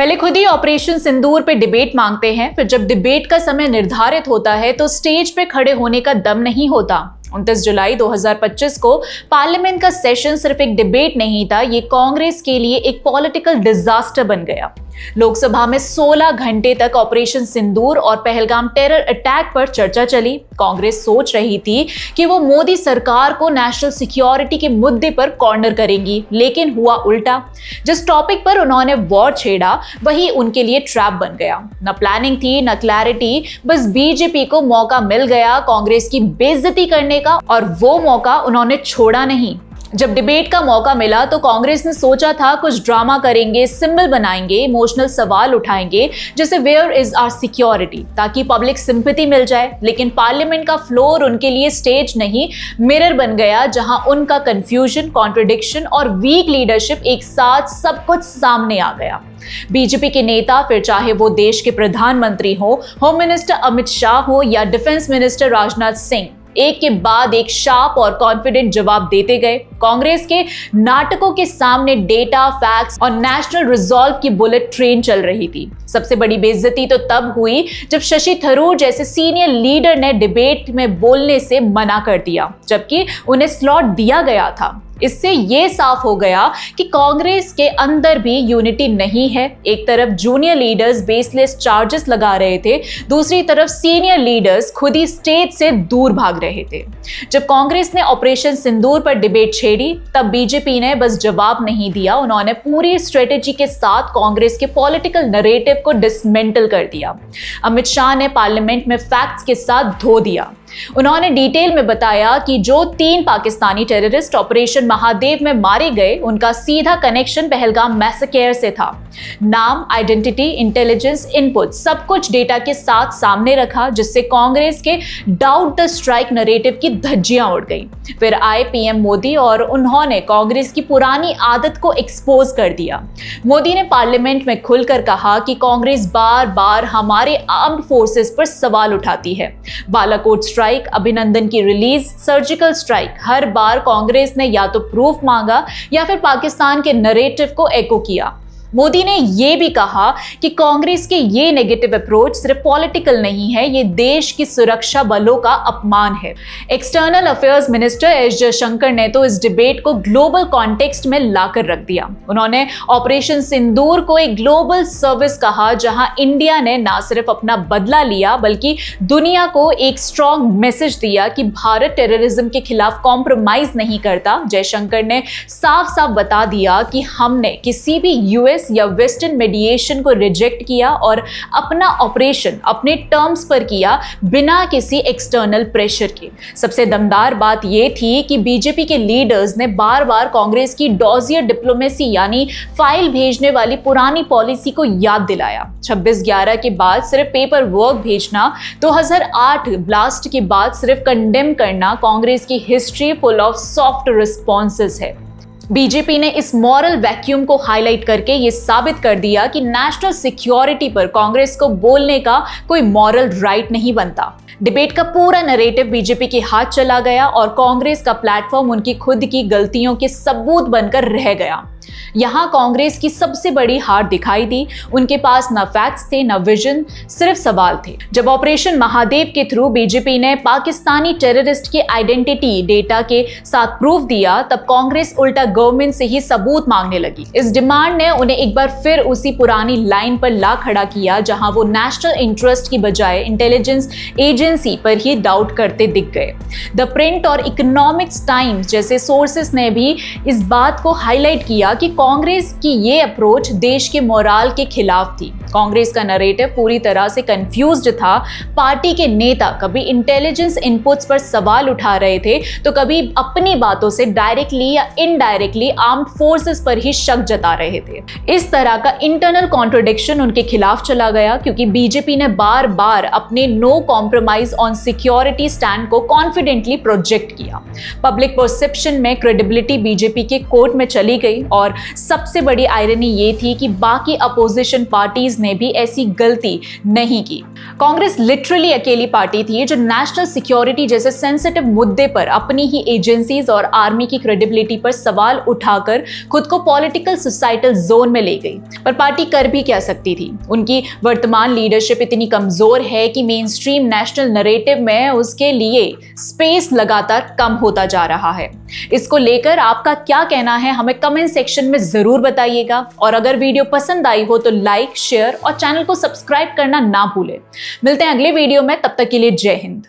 पहले खुद ही ऑपरेशन सिंदूर पे डिबेट मांगते हैं, फिर जब डिबेट का समय निर्धारित होता है तो स्टेज पे खड़े होने का दम नहीं होता। 29 जुलाई 2025 को पार्लियामेंट का सेशन सिर्फ एक डिबेट नहीं था, ये कांग्रेस के लिए एक पॉलिटिकल डिजास्टर बन गया। लोकसभा में 16 घंटे तक ऑपरेशन सिंदूर और पहलगाम टेरर अटैक पर चर्चा चली। कांग्रेस सोच रही थी कि वो मोदी सरकार को नेशनल सिक्योरिटी के मुद्दे पर कॉर्नर करेंगी, लेकिन हुआ उल्टा। जिस टॉपिक पर उन्होंने वॉर छेड़ा वही उनके लिए ट्रैप बन गया। न प्लानिंग थी न क्लैरिटी, बस बीजेपी को मौका मिल गया कांग्रेस की बेइज्जती करने का, और वो मौका उन्होंने छोड़ा नहीं। जब डिबेट का मौका मिला तो कांग्रेस ने सोचा था कुछ ड्रामा करेंगे, सिंबल बनाएंगे, इमोशनल सवाल उठाएंगे जैसे वेयर इज आवर सिक्योरिटी, ताकि पब्लिक सिंपैथी मिल जाए। लेकिन पार्लियामेंट का फ्लोर उनके लिए स्टेज नहीं, मिरर बन गया, जहां उनका कंफ्यूजन, कॉन्ट्रडिक्शन और वीक लीडरशिप एक साथ सब कुछ सामने आ गया। बीजेपी के नेता, फिर चाहे वो देश के प्रधानमंत्री हो, होम मिनिस्टर अमित शाह हो या डिफेंस मिनिस्टर राजनाथ सिंह, एक के बाद एक शार्प और कॉन्फिडेंट जवाब देते गए। कांग्रेस के नाटकों के सामने डेटा, फैक्ट्स और नेशनल रिजॉल्व की बुलेट ट्रेन चल रही थी। सबसे बड़ी बेइज्जती तो तब हुई जब शशि थरूर जैसे सीनियर लीडर ने डिबेट में बोलने से मना कर दिया, जबकि उन्हें स्लॉट दिया गया था। इससे ये साफ हो गया कि कांग्रेस के अंदर भी यूनिटी नहीं है। एक तरफ जूनियर लीडर्स बेसलेस चार्जेस लगा रहे थे, दूसरी तरफ सीनियर लीडर्स खुद ही स्टेज से दूर भाग रहे थे। जब कांग्रेस ने ऑपरेशन सिंदूर पर डिबेट छेड़ी तब बीजेपी ने बस जवाब नहीं दिया, उन्होंने पूरी स्ट्रेटेजी के साथ कांग्रेस के पॉलिटिकल नैरेटिव को डिसमेंटल कर दिया। अमित शाह ने पार्लियामेंट में फैक्ट्स के साथ धो दिया। उन्होंने डिटेल में बताया कि जो 3 पाकिस्तानी टेररिस्ट ऑपरेशन महादेव में मारे गए उनका सीधा कनेक्शन पहलगाम मैसेकेयर से था। नाम, आइडेंटिटी, इंटेलिजेंस, इनपुट सब कुछ डेटा के साथ सामने रखा, जिससे कांग्रेस के डाउट द स्ट्राइक नैरेटिव की धज्जियां उड़ गई। फिर आए पीएम मोदी और उन्होंने कांग्रेस की पुरानी आदत को एक्सपोज कर दिया। मोदी ने पार्लियामेंट में खुलकर कहा कि कांग्रेस बार बार हमारे आर्म्ड फोर्सेस पर सवाल उठाती है। बालाकोट स्ट्राइक, अभिनंदन की रिलीज, सर्जिकल स्ट्राइक, हर बार कांग्रेस ने या तो प्रूफ मांगा या फिर पाकिस्तान के नैरेटिव को एको किया। मोदी ने यह भी कहा कि कांग्रेस के ये नेगेटिव अप्रोच सिर्फ पॉलिटिकल नहीं है, ये देश की सुरक्षा बलों का अपमान है। External affairs minister S Jaishankar ने तो इस डिबेट को ग्लोबल कॉन्टेक्स्ट में लाकर रख दिया। उन्होंने ऑपरेशन सिंदूर को एक ग्लोबल सर्विस कहा, जहां इंडिया ने ना सिर्फ अपना बदला लिया बल्कि दुनिया को एक स्ट्रॉन्ग मैसेज दिया कि भारत टेररिज्म के खिलाफ कॉम्प्रोमाइज नहीं करता। जयशंकर ने साफ साफ बता दिया कि हमने किसी भी यूएस या वेस्टर्न मीडिएशन को रिजेक्ट किया और अपना ऑपरेशन अपने टर्म्स पर किया, बिना किसी एक्सटर्नल प्रेशर के। सबसे दमदार बात यह थी कि बीजेपी के लीडर्स ने बार बार कांग्रेस की डॉजियर डिप्लोमेसी यानी फाइल भेजने वाली पुरानी पॉलिसी को याद दिलाया। 26/11 के बाद सिर्फ पेपर वर्क भेजना, 2008 ब्लास्ट के बाद सिर्फ कंडेम करना कांग्रेस की history full of soft responses है। बीजेपी ने इस मॉरल वैक्यूम को हाईलाइट करके ये साबित कर दिया कि नेशनल सिक्योरिटी पर कांग्रेस को बोलने का कोई मॉरल राइट नहीं बनता। डिबेट का पूरा नैरेटिव बीजेपी के हाथ चला गया और कांग्रेस का प्लेटफॉर्म उनकी खुद की गलतियों के सबूत बनकर रह गया। यहां कांग्रेस की सबसे बड़ी हार दिखाई दी। उनके पास न फैक्ट्स थे न विजन, सिर्फ सवाल थे। जब ऑपरेशन महादेव के थ्रू बीजेपी ने पाकिस्तानी टेररिस्ट की आइडेंटिटी डेटा के साथ प्रूफ दिया, तब कांग्रेस उल्टा गवर्नमेंट से ही सबूत मांगने लगी। इस डिमांड ने उन्हें एक बार फिर उसी पुरानी लाइन पर ला खड़ा किया, जहां वो नेशनल इंटरेस्ट की बजाय इंटेलिजेंस एजेंसी पर ही डाउट करते दिख गए। द प्रिंट और इकोनॉमिक्स टाइम्स जैसे सोर्सेस ने भी इस बात को हाईलाइट किया कि कांग्रेस की ये अप्रोच देश के मोराल के खिलाफ थी। कांग्रेस का नैरेटिव पूरी तरह से कंफ्यूज्ड था। पार्टी के नेता कभी इंटेलिजेंस इनपुट्स पर सवाल उठा रहे थे तो कभी अपनी बातों से डायरेक्टली या इनडायरेक्टली आर्म्ड फोर्सेस पर ही शक जता रहे थे। इस तरह का इंटरनल कॉन्ट्रडिक्शन उनके खिलाफ चला गया, क्योंकि बीजेपी ने बार बार अपने no compromise on security stand को कॉन्फिडेंटली प्रोजेक्ट किया। पब्लिक परसेप्शन में क्रेडिबिलिटी बीजेपी के कोर्ट में चली गई और सबसे बड़ी आयरनी ये थी कि बाकी अपोजिशन पार्टीज ने भी ऐसी गलती नहीं की। कांग्रेस लिटरली अकेली पार्टी थी जो नेशनल सिक्योरिटी जैसे सेंसिटिव मुद्दे पर अपनी ही एजेंसीज और आर्मी की क्रेडिबिलिटी पर सवाल उठाकर खुद को पॉलिटिकल सोसाइटल जोन में ले गई। पर पार्टी कर भी क्या सकती थी? उनकी वर्तमान लीडरशिप इतनी कमजोर है कि मेन स्ट्रीम नेशनल नरेटिव में उसके लिए स्पेस लगातार कम होता जा रहा है। इसको लेकर आपका क्या कहना है हमें कमेंट सेक्शन में जरूर बताइएगा, और अगर वीडियो पसंद आई हो तो लाइक, शेयर और चैनल को सब्सक्राइब करना ना भूलें। मिलते हैं अगले वीडियो में, तब तक के लिए जय हिंद।